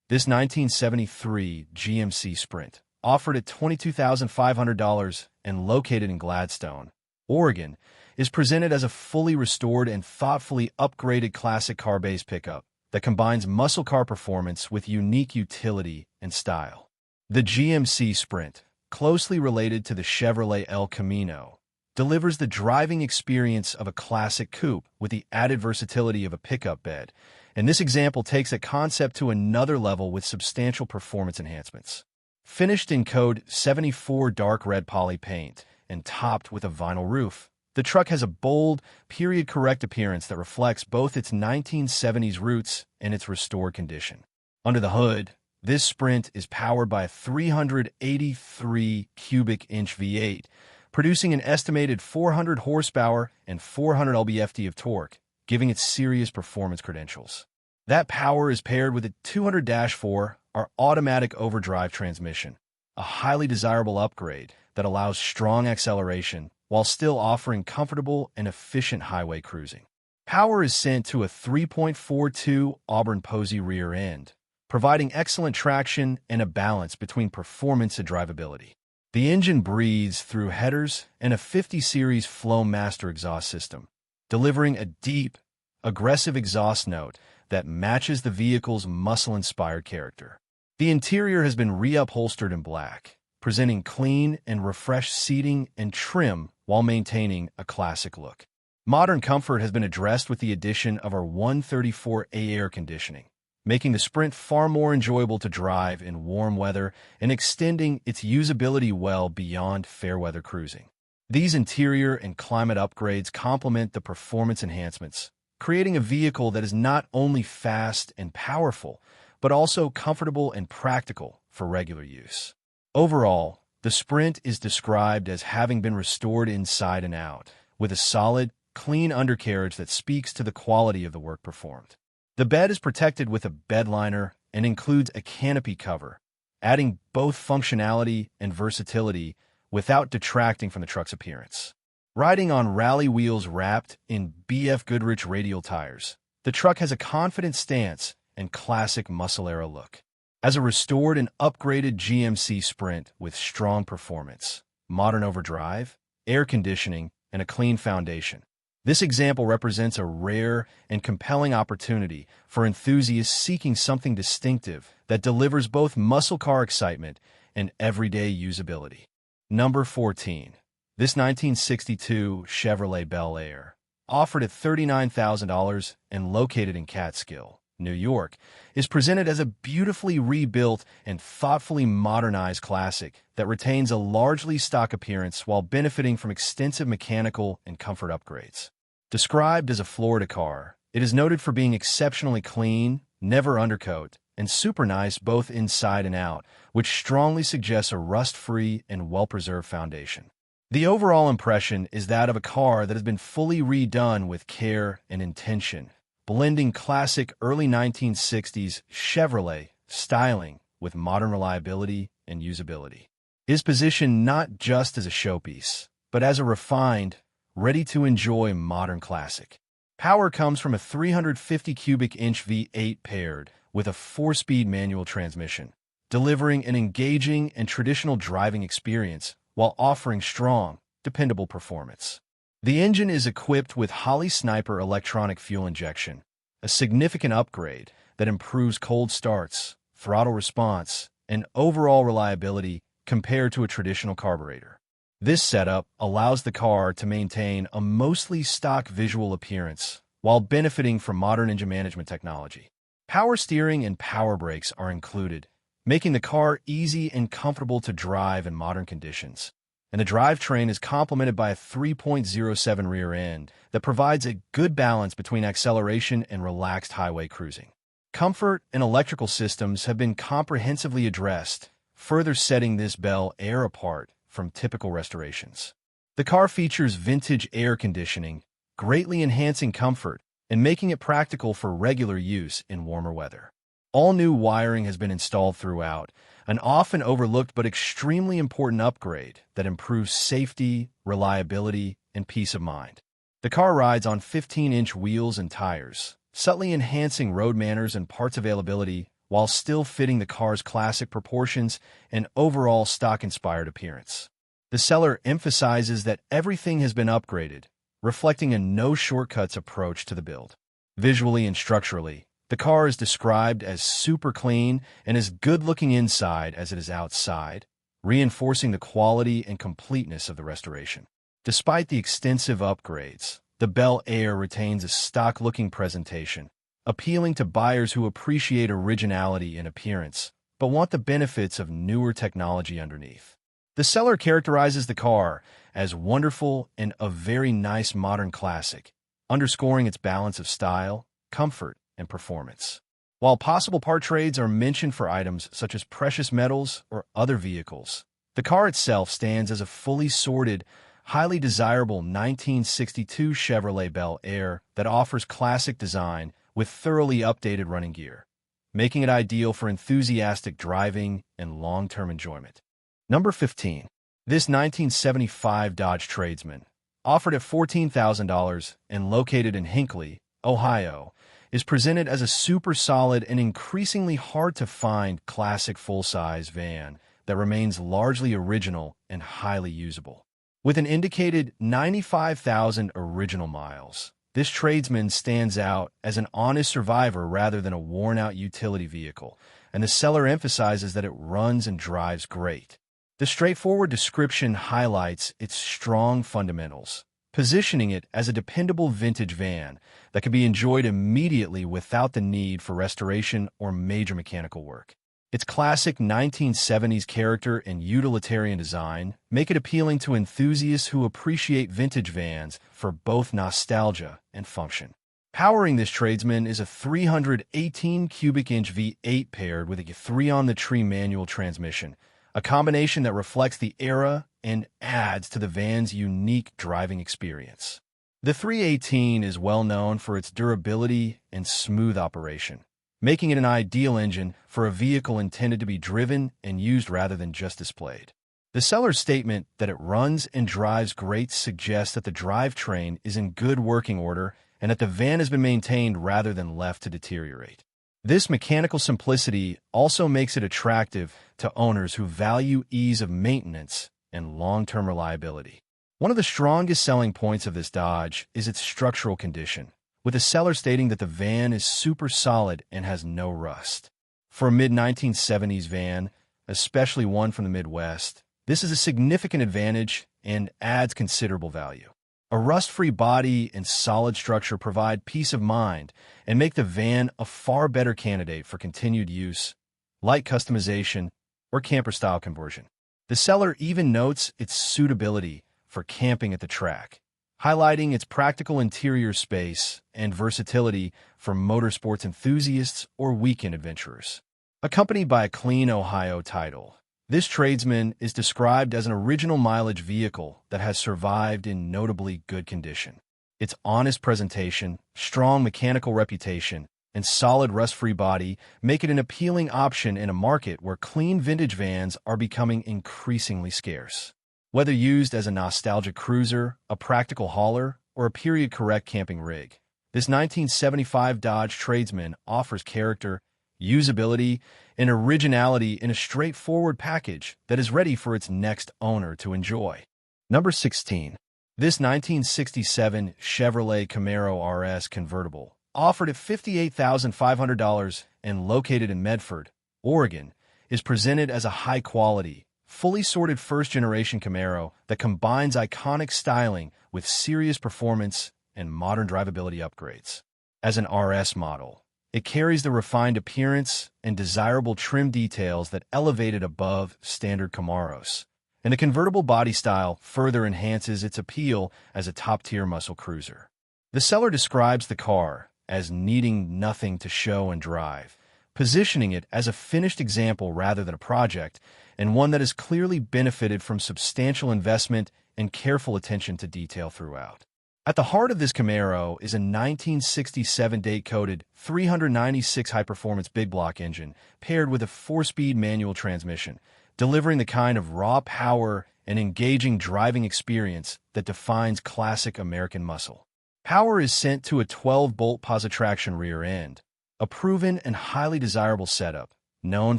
This 1973 GMC Sprint, offered at $22,500 and located in Gladstone, Oregon, is presented as a fully restored and thoughtfully upgraded classic car-based pickup that combines muscle car performance with unique utility and style. The GMC Sprint, closely related to the Chevrolet El Camino, delivers the driving experience of a classic coupe with the added versatility of a pickup bed, and this example takes a concept to another level with substantial performance enhancements. Finished in code 74 dark red poly paint and topped with a vinyl roof, the truck has a bold, period-correct appearance that reflects both its 1970s roots and its restored condition. Under the hood, this Sprint is powered by a 383 cubic inch V8, producing an estimated 400 horsepower and 400 lb-ft of torque, giving it serious performance credentials. That power is paired with a 200-4 or automatic overdrive transmission, a highly desirable upgrade that allows strong acceleration while still offering comfortable and efficient highway cruising. Power is sent to a 3.42 Auburn Posey rear end, providing excellent traction and a balance between performance and drivability. The engine breathes through headers and a 50 series Flowmaster exhaust system, delivering a deep, aggressive exhaust note that matches the vehicle's muscle-inspired character. The interior has been reupholstered in black, presenting clean and refreshed seating and trim while maintaining a classic look. Modern comfort has been addressed with the addition of our 134A air conditioning, making the Sprint far more enjoyable to drive in warm weather and extending its usability well beyond fair weather cruising. These interior and climate upgrades complement the performance enhancements, creating a vehicle that is not only fast and powerful, but also comfortable and practical for regular use. Overall, the Sprint is described as having been restored inside and out, with a solid, clean undercarriage that speaks to the quality of the work performed. The bed is protected with a bed liner and includes a canopy cover, adding both functionality and versatility without detracting from the truck's appearance. Riding on rally wheels wrapped in BF Goodrich radial tires, the truck has a confident stance and classic muscle-era look. As a restored and upgraded GMC Sprint with strong performance, modern overdrive, air conditioning, and a clean foundation. This example represents a rare and compelling opportunity for enthusiasts seeking something distinctive that delivers both muscle car excitement and everyday usability. Number 14. This 1962 Chevrolet Bel Air, offered at $39,000 and located in Catskill, New York, is presented as a beautifully rebuilt and thoughtfully modernized classic that retains a largely stock appearance while benefiting from extensive mechanical and comfort upgrades. Described as a Florida car, it is noted for being exceptionally clean, never undercoat, and super nice both inside and out, which strongly suggests a rust-free and well-preserved foundation. The overall impression is that of a car that has been fully redone with care and intention, blending classic early 1960s Chevrolet styling with modern reliability and usability. It is positioned not just as a showpiece, but as a refined, ready-to-enjoy modern classic. Power comes from a 350 cubic inch V8 paired with a 4-speed manual transmission, delivering an engaging and traditional driving experience while offering strong, dependable performance. The engine is equipped with Holley Sniper electronic fuel injection, a significant upgrade that improves cold starts, throttle response, and overall reliability compared to a traditional carburetor. This setup allows the car to maintain a mostly stock visual appearance while benefiting from modern engine management technology. Power steering and power brakes are included, making the car easy and comfortable to drive in modern conditions. And the drivetrain is complemented by a 3.07 rear end that provides a good balance between acceleration and relaxed highway cruising. Comfort and electrical systems have been comprehensively addressed, further setting this Bel Air apart from typical restorations. The car features vintage air conditioning, greatly enhancing comfort and making it practical for regular use in warmer weather. All new wiring has been installed throughout, an often overlooked but extremely important upgrade that improves safety, reliability, and peace of mind. The car rides on 15-inch wheels and tires, subtly enhancing road manners and parts availability while still fitting the car's classic proportions and overall stock-inspired appearance. The seller emphasizes that everything has been upgraded, reflecting a no-shortcuts approach to the build. Visually and structurally, the car is described as super clean and as good-looking inside as it is outside, reinforcing the quality and completeness of the restoration. Despite the extensive upgrades, the Bel Air retains a stock-looking presentation, appealing to buyers who appreciate originality in appearance, but want the benefits of newer technology underneath. The seller characterizes the car as wonderful and a very nice modern classic, underscoring its balance of style, comfort, and performance. While possible part trades are mentioned for items such as precious metals or other vehicles, the car itself stands as a fully sorted, highly desirable 1962 Chevrolet Bel Air that offers classic design with thoroughly updated running gear, making it ideal for enthusiastic driving and long-term enjoyment. Number 15. This 1975 Dodge Tradesman, offered at $14,000 and located in Hinckley, Ohio, is presented as a super solid and increasingly hard-to-find classic full-size van that remains largely original and highly usable. With an indicated 95,000 original miles, this tradesman stands out as an honest survivor rather than a worn-out utility vehicle, and the seller emphasizes that it runs and drives great. The straightforward description highlights its strong fundamentals, positioning it as a dependable vintage van that can be enjoyed immediately without the need for restoration or major mechanical work. Its classic 1970s character and utilitarian design make it appealing to enthusiasts who appreciate vintage vans for both nostalgia and function. Powering this tradesman is a 318 cubic inch V8 paired with a 3-on-the-tree manual transmission, a combination that reflects the era and adds to the van's unique driving experience. The 318 is well known for its durability and smooth operation, making it an ideal engine for a vehicle intended to be driven and used rather than just displayed. The seller's statement that it runs and drives great suggests that the drivetrain is in good working order and that the van has been maintained rather than left to deteriorate. This mechanical simplicity also makes it attractive to owners who value ease of maintenance and long-term reliability. One of the strongest selling points of this Dodge is its structural condition, with the seller stating that the van is super solid and has no rust. For a mid-1970s van, especially one from the Midwest, this is a significant advantage and adds considerable value. A rust-free body and solid structure provide peace of mind and make the van a far better candidate for continued use, light customization, or camper-style conversion. The seller even notes its suitability for camping at the track, highlighting its practical interior space and versatility for motorsports enthusiasts or weekend adventurers. Accompanied by a clean Ohio title, this tradesman is described as an original mileage vehicle that has survived in notably good condition. Its honest presentation, strong mechanical reputation, and solid rust-free body make it an appealing option in a market where clean vintage vans are becoming increasingly scarce. Whether used as a nostalgic cruiser, a practical hauler, or a period-correct camping rig, this 1975 Dodge Tradesman offers character, usability, and originality in a straightforward package that is ready for its next owner to enjoy. Number 16. This 1967 Chevrolet Camaro RS convertible, offered at $58,500 and located in Medford, Oregon, is presented as a high-quality, fully sorted first-generation Camaro that combines iconic styling with serious performance and modern drivability upgrades. As an RS model, it carries the refined appearance and desirable trim details that elevate it above standard Camaros, and the convertible body style further enhances its appeal as a top-tier muscle cruiser. The seller describes the car as needing nothing to show and drive, positioning it as a finished example rather than a project, and one that has clearly benefited from substantial investment and careful attention to detail throughout. At the heart of this Camaro is a 1967 date-coded 396 high-performance big block engine paired with a 4-speed manual transmission, delivering the kind of raw power and engaging driving experience that defines classic American muscle. Power is sent to a 12-bolt positraction rear end, a proven and highly desirable setup, known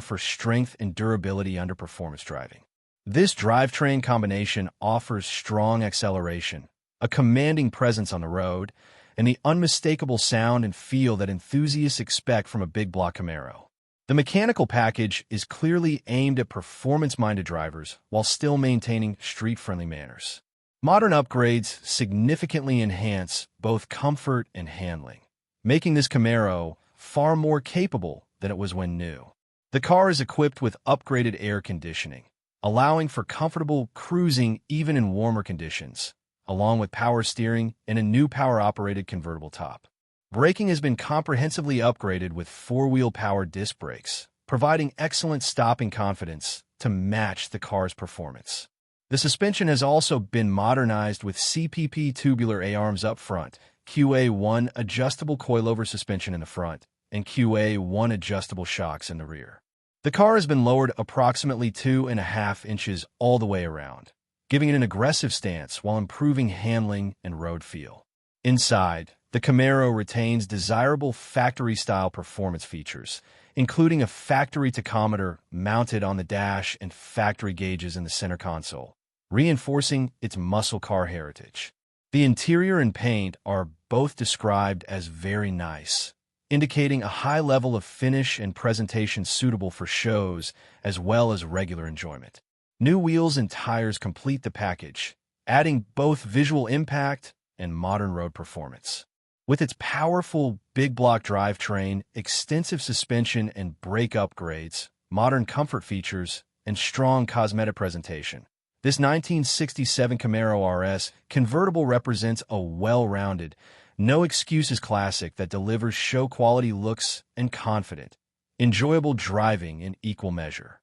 for strength and durability under performance driving. This drivetrain combination offers strong acceleration, a commanding presence on the road, and the unmistakable sound and feel that enthusiasts expect from a big block Camaro. The mechanical package is clearly aimed at performance-minded drivers while still maintaining street-friendly manners. Modern upgrades significantly enhance both comfort and handling, making this Camaro far more capable than it was when new. The car is equipped with upgraded air conditioning, allowing for comfortable cruising even in warmer conditions, along with power steering and a new power-operated convertible top. Braking has been comprehensively upgraded with 4-wheel power disc brakes, providing excellent stopping confidence to match the car's performance. The suspension has also been modernized with CPP tubular A-arms up front, QA1 adjustable coilover suspension in the front, and QA1 adjustable shocks in the rear. The car has been lowered approximately 2.5 inches all the way around, giving it an aggressive stance while improving handling and road feel. Inside, the Camaro retains desirable factory-style performance features, including a factory tachometer mounted on the dash and factory gauges in the center console, reinforcing its muscle car heritage. The interior and paint are both described as very nice, indicating a high level of finish and presentation suitable for shows as well as regular enjoyment. New wheels and tires complete the package, adding both visual impact and modern road performance. With its powerful big block drivetrain, extensive suspension and brake upgrades, modern comfort features, and strong cosmetic presentation, this 1967 Camaro RS convertible represents a well-rounded, no-excuses classic that delivers show-quality looks and confident, enjoyable driving in equal measure.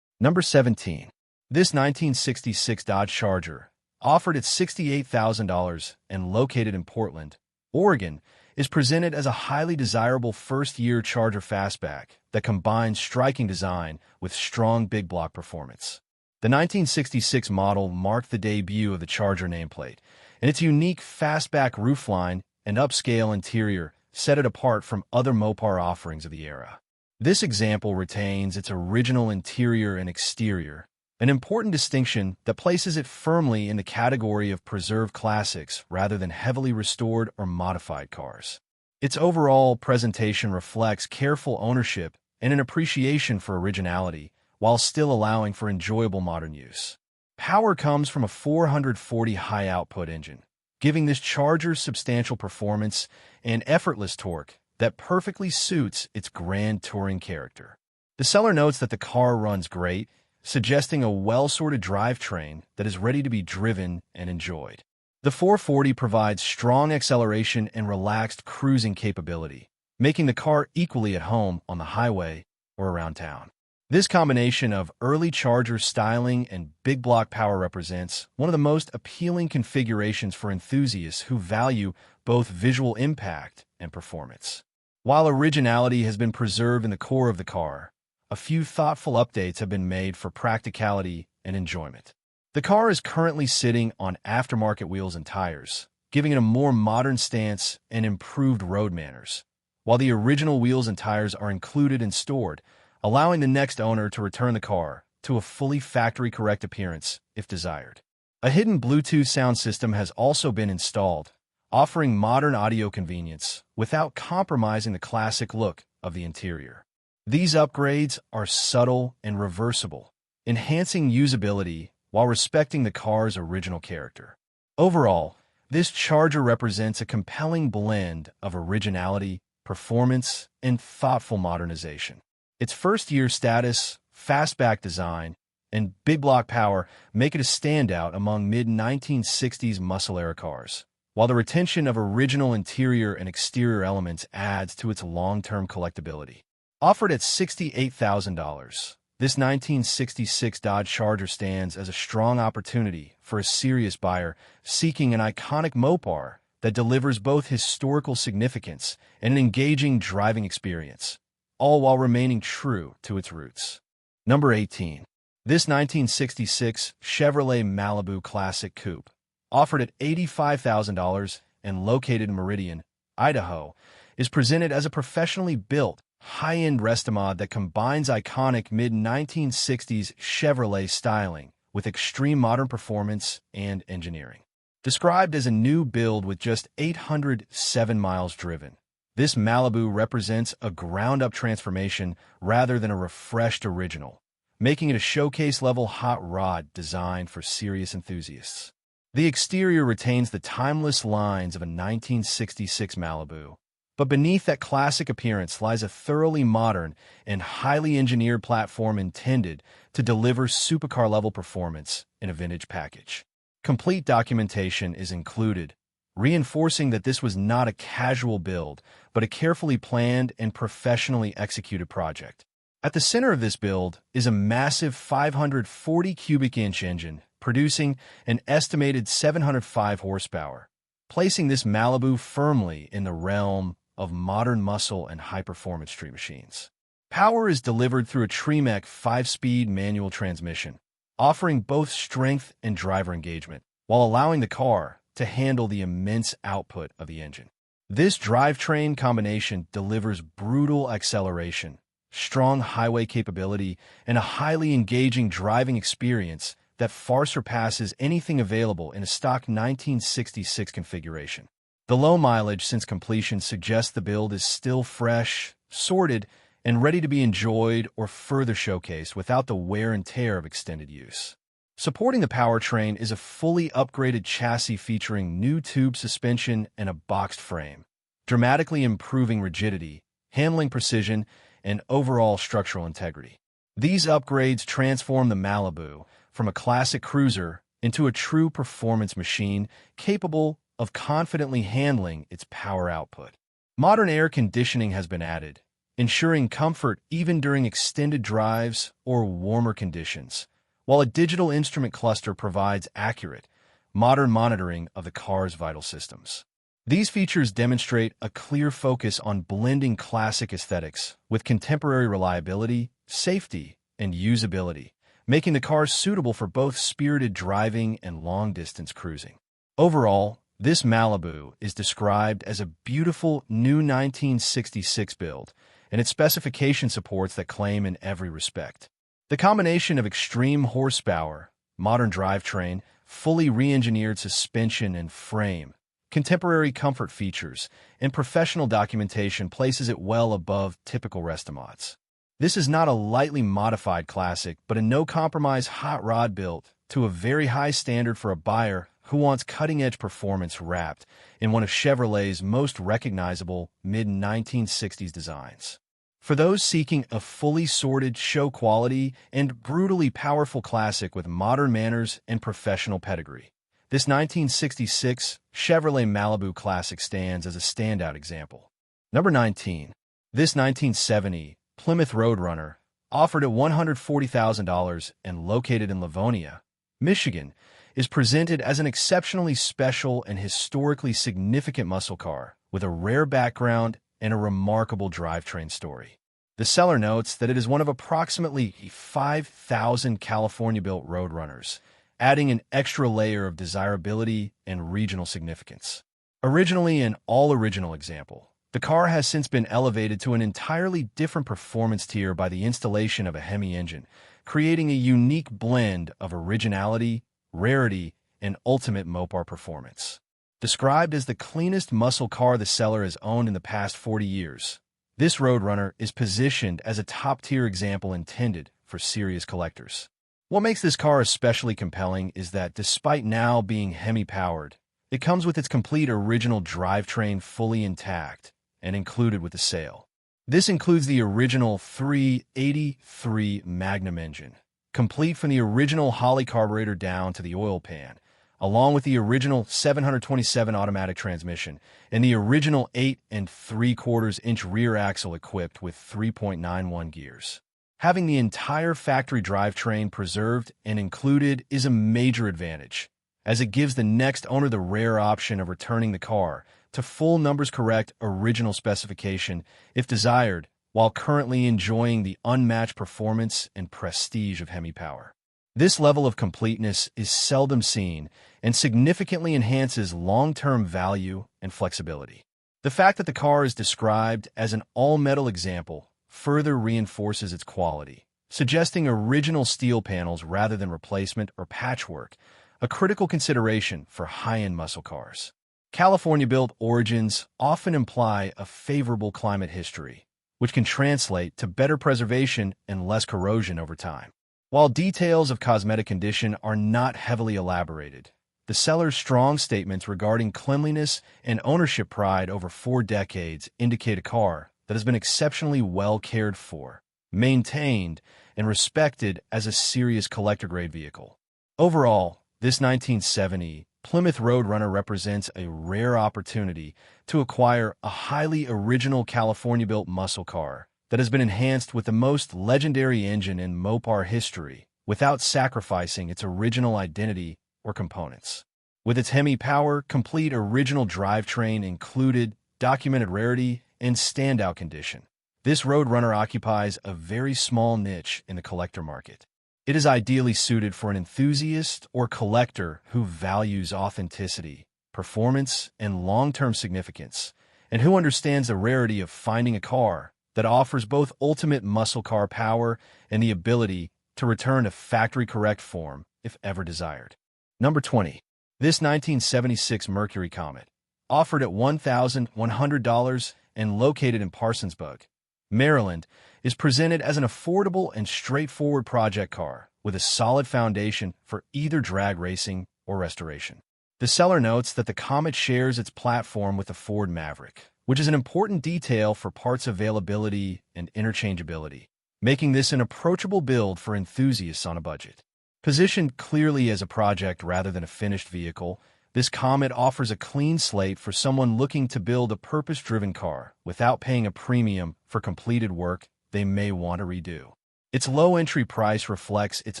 Number 17. This 1966 Dodge Charger, offered at $68,000 and located in Portland, Oregon, is presented as a highly desirable first-year Charger fastback that combines striking design with strong big block performance. The 1966 model marked the debut of the Charger nameplate, and its unique fastback roofline and upscale interior set it apart from other Mopar offerings of the era. This example retains its original interior and exterior, an important distinction that places it firmly in the category of preserved classics rather than heavily restored or modified cars. Its overall presentation reflects careful ownership and an appreciation for originality, while still allowing for enjoyable modern use. Power comes from a 440 high-output engine, giving this Charger substantial performance and effortless torque that perfectly suits its grand touring character. The seller notes that the car runs great, suggesting a well-sorted drivetrain that is ready to be driven and enjoyed. The 440 provides strong acceleration and relaxed cruising capability, making the car equally at home on the highway or around town. This combination of early Charger styling and big block power represents one of the most appealing configurations for enthusiasts who value both visual impact and performance. While originality has been preserved in the core of the car, a few thoughtful updates have been made for practicality and enjoyment. The car is currently sitting on aftermarket wheels and tires, giving it a more modern stance and improved road manners, while the original wheels and tires are included and stored, allowing the next owner to return the car to a fully factory-correct appearance if desired. A hidden Bluetooth sound system has also been installed, offering modern audio convenience without compromising the classic look of the interior. These upgrades are subtle and reversible, enhancing usability while respecting the car's original character. Overall, this Charger represents a compelling blend of originality, performance, and thoughtful modernization. Its first-year status, fastback design, and big block power make it a standout among mid-1960s muscle-era cars, while the retention of original interior and exterior elements adds to its long-term collectability. Offered at $68,000, this 1966 Dodge Charger stands as a strong opportunity for a serious buyer seeking an iconic Mopar that delivers both historical significance and an engaging driving experience, all while remaining true to its roots. Number 18. This 1966 Chevrolet Malibu Classic Coupe, offered at $85,000 and located in Meridian, Idaho, is presented as a professionally built, high-end restomod that combines iconic mid-1960s Chevrolet styling with extreme modern performance and engineering. Described as a new build with just 807 miles driven, this Malibu represents a ground-up transformation rather than a refreshed original, making it a showcase-level hot rod designed for serious enthusiasts. The exterior retains the timeless lines of a 1966 Malibu, but beneath that classic appearance lies a thoroughly modern and highly engineered platform intended to deliver supercar-level performance in a vintage package. Complete documentation is included, reinforcing that this was not a casual build, but a carefully planned and professionally executed project. At the center of this build is a massive 540 cubic inch engine, producing an estimated 705 horsepower, placing this Malibu firmly in the realm of modern muscle and high-performance street machines. Power is delivered through a Tremec 5-speed manual transmission, offering both strength and driver engagement, while allowing the car to handle the immense output of the engine. This drivetrain combination delivers brutal acceleration, strong highway capability, and a highly engaging driving experience that far surpasses anything available in a stock 1966 configuration. The low mileage since completion suggests the build is still fresh, sorted, and ready to be enjoyed or further showcased without the wear and tear of extended use. Supporting the powertrain is a fully upgraded chassis featuring new tube suspension and a boxed frame, dramatically improving rigidity, handling precision, and overall structural integrity. These upgrades transform the Malibu from a classic cruiser into a true performance machine capable of confidently handling its power output. Modern air conditioning has been added, ensuring comfort even during extended drives or warmer conditions, while a digital instrument cluster provides accurate, modern monitoring of the car's vital systems. These features demonstrate a clear focus on blending classic aesthetics with contemporary reliability, safety, and usability, making the car suitable for both spirited driving and long-distance cruising. Overall, this Malibu is described as a beautiful new 1966 build, and its specification supports that claim in every respect. The combination of extreme horsepower, modern drivetrain, fully re-engineered suspension and frame, contemporary comfort features, and professional documentation places it well above typical Restamods. This is not a lightly modified classic, but a no-compromise hot rod built to a very high standard for a buyer who wants cutting-edge performance wrapped in one of Chevrolet's most recognizable mid-1960s designs. For those seeking a fully sorted, show-quality, and brutally powerful classic with modern manners and professional pedigree, this 1966 Chevrolet Malibu Classic stands as a standout example. Number 19. This 1970 Plymouth Roadrunner, offered at $140,000 and located in Livonia, Michigan, is presented as an exceptionally special and historically significant muscle car with a rare background and a remarkable drivetrain story. The seller notes that it is one of approximately 5,000 California-built Roadrunners, adding an extra layer of desirability and regional significance. Originally an all-original example, the car has since been elevated to an entirely different performance tier by the installation of a Hemi engine, creating a unique blend of originality, rarity, and ultimate Mopar performance. Described as the cleanest muscle car the seller has owned in the past 40 years, this Roadrunner is positioned as a top-tier example intended for serious collectors. What makes this car especially compelling is that despite now being Hemi-powered, it comes with its complete original drivetrain fully intact and included with the sale. This includes the original 383 Magnum engine, complete from the original Holley carburetor down to the oil pan, along with the original 727 automatic transmission and the original 8 3/4-inch rear axle equipped with 3.91 gears. Having the entire factory drivetrain preserved and included is a major advantage, as it gives the next owner the rare option of returning the car to full numbers-correct original specification if desired, while currently enjoying the unmatched performance and prestige of Hemi power. This level of completeness is seldom seen and significantly enhances long-term value and flexibility. The fact that the car is described as an all-metal example further reinforces its quality, suggesting original steel panels rather than replacement or patchwork, a critical consideration for high-end muscle cars. California-built origins often imply a favorable climate history, which can translate to better preservation and less corrosion over time. While details of cosmetic condition are not heavily elaborated, the seller's strong statements regarding cleanliness and ownership pride over 4 decades indicate a car that has been exceptionally well cared for, maintained, and respected as a serious collector-grade vehicle. Overall, this 1970 Plymouth Roadrunner represents a rare opportunity to acquire a highly original California-built muscle car that has been enhanced with the most legendary engine in Mopar history without sacrificing its original identity or components. With its Hemi power, complete original drivetrain included, documented rarity, and standout condition, this Roadrunner occupies a very small niche in the collector market. It is ideally suited for an enthusiast or collector who values authenticity, performance, and long-term significance, and who understands the rarity of finding a car that offers both ultimate muscle car power and the ability to return to factory-correct form if ever desired. Number 20. This 1976 Mercury Comet, offered at $1,100 and located in Parsonsburg, Maryland, is presented as an affordable and straightforward project car with a solid foundation for either drag racing or restoration. The seller notes that the Comet shares its platform with the Ford Maverick, which is an important detail for parts availability and interchangeability, making this an approachable build for enthusiasts on a budget. Positioned clearly as a project rather than a finished vehicle, this Comet offers a clean slate for someone looking to build a purpose-driven car without paying a premium for completed work they may want to redo. Its low entry price reflects its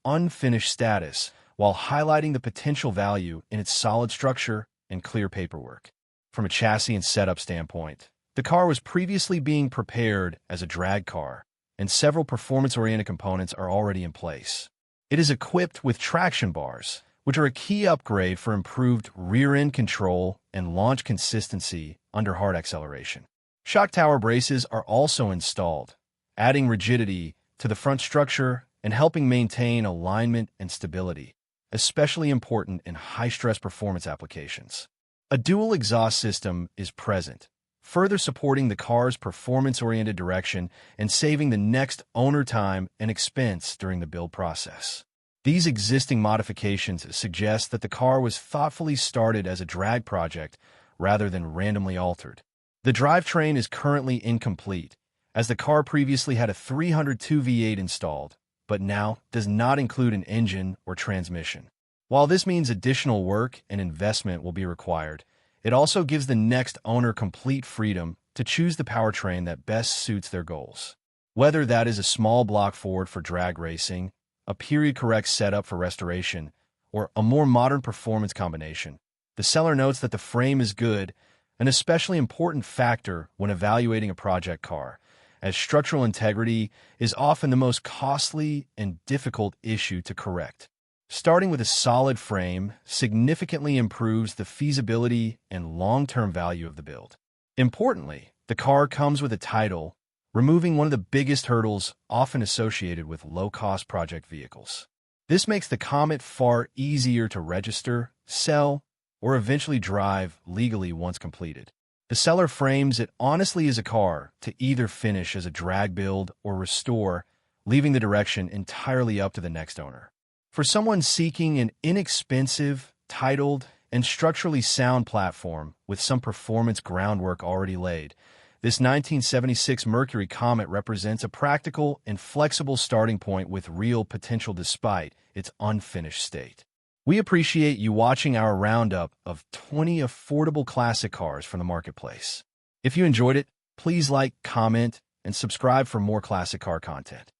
unfinished status while highlighting the potential value in its solid structure and clear paperwork. From a chassis and setup standpoint, the car was previously being prepared as a drag car, and several performance-oriented components are already in place. It is equipped with traction bars, which are a key upgrade for improved rear-end control and launch consistency under hard acceleration. Shock tower braces are also installed, adding rigidity to the front structure and helping maintain alignment and stability, especially important in high-stress performance applications. A dual exhaust system is present, further supporting the car's performance-oriented direction and saving the next owner time and expense during the build process. These existing modifications suggest that the car was thoughtfully started as a drag project rather than randomly altered. The drivetrain is currently incomplete, as the car previously had a 302 V8 installed, but now does not include an engine or transmission. While this means additional work and investment will be required, it also gives the next owner complete freedom to choose the powertrain that best suits their goals. Whether that is a small block Ford for drag racing, a period-correct setup for restoration, or a more modern performance combination, the seller notes that the frame is good, an especially important factor when evaluating a project car, as structural integrity is often the most costly and difficult issue to correct. Starting with a solid frame significantly improves the feasibility and long-term value of the build. Importantly, the car comes with a title, removing one of the biggest hurdles often associated with low-cost project vehicles. This makes the Comet far easier to register, sell, or eventually drive legally once completed. The seller frames it honestly as a car to either finish as a drag build or restore, leaving the direction entirely up to the next owner. For someone seeking an inexpensive, titled, and structurally sound platform with some performance groundwork already laid, this 1976 Mercury Comet represents a practical and flexible starting point with real potential despite its unfinished state. We appreciate you watching our roundup of 20 affordable classic cars from the marketplace. If you enjoyed it, please like, comment, and subscribe for more classic car content.